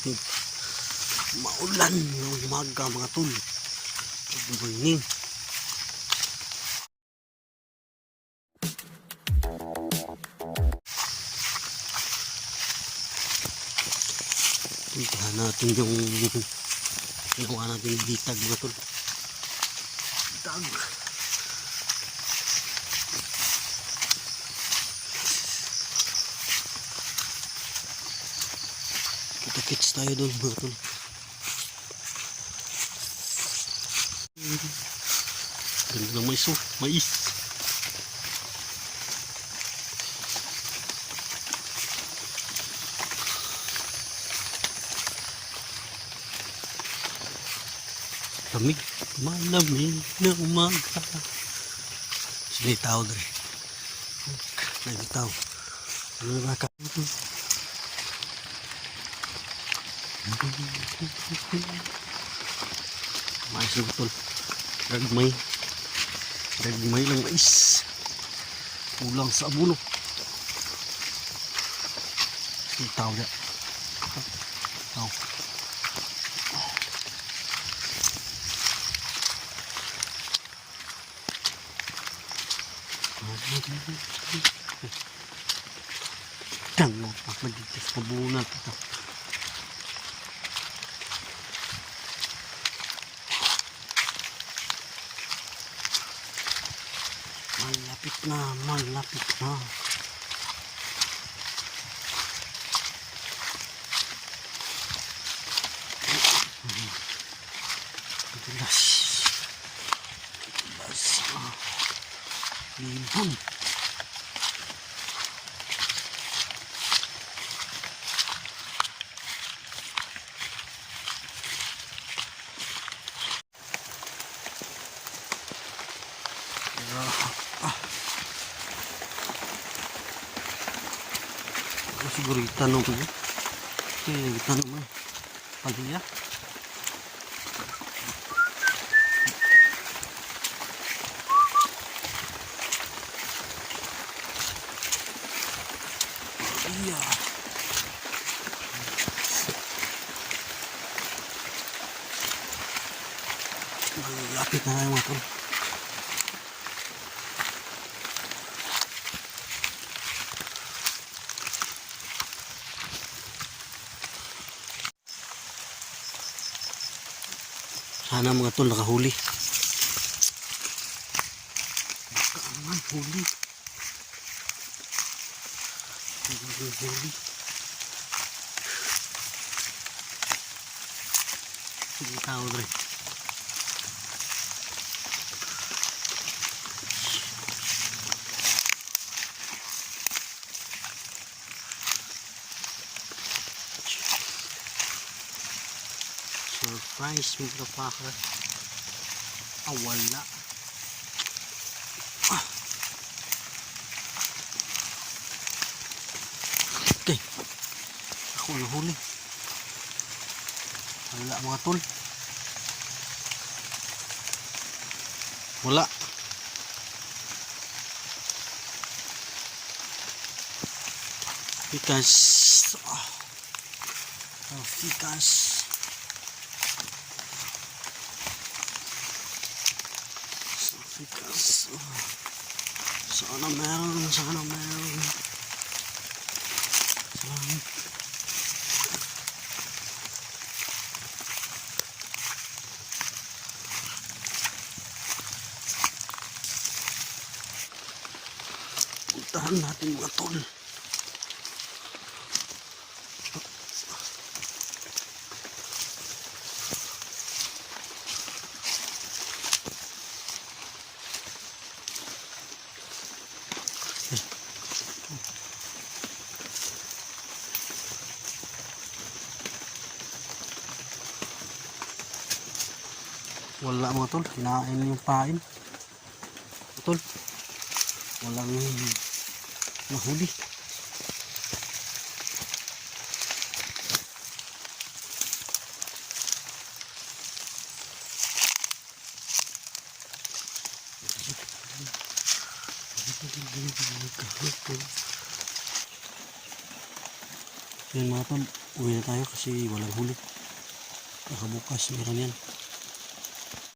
Maulan ng umaga mga tol. Good morning. Puntahan natin yung ginawa natin yung bitag mga tol. Bitag. Kita-kits tayo doon mga tol. Ganda ng mais oh. Mais. Lamig. Malamig na umaga. Silitaw dre. Nagitaw. Ano na ka? Mais na tol. Dagmay lang mais. Kulang sa abono. Silitaw ya. Taw. Tango pa magigis pabunat ito. Malapit na. Tilas. Libon. Siguro itanong ko yun. Itanong mo. Paliya. Paliya. Malapit na tayo mga tol. Sana mga tol nakahuli. Baka naman huli. Huli. Hindi tao rin. Surprise motherfucker. Wala. Okay. Ako nahuli. Wala mga tol. Wala. Fikas. Fikas. Fikas. Sana meron. Puntahan natin mga tol. Wala mga tol, kinain yung pain. Tol, walang nahuli. Yan mga tol. Uwi na tayo kasi walang huli. Baka bukas meron yan.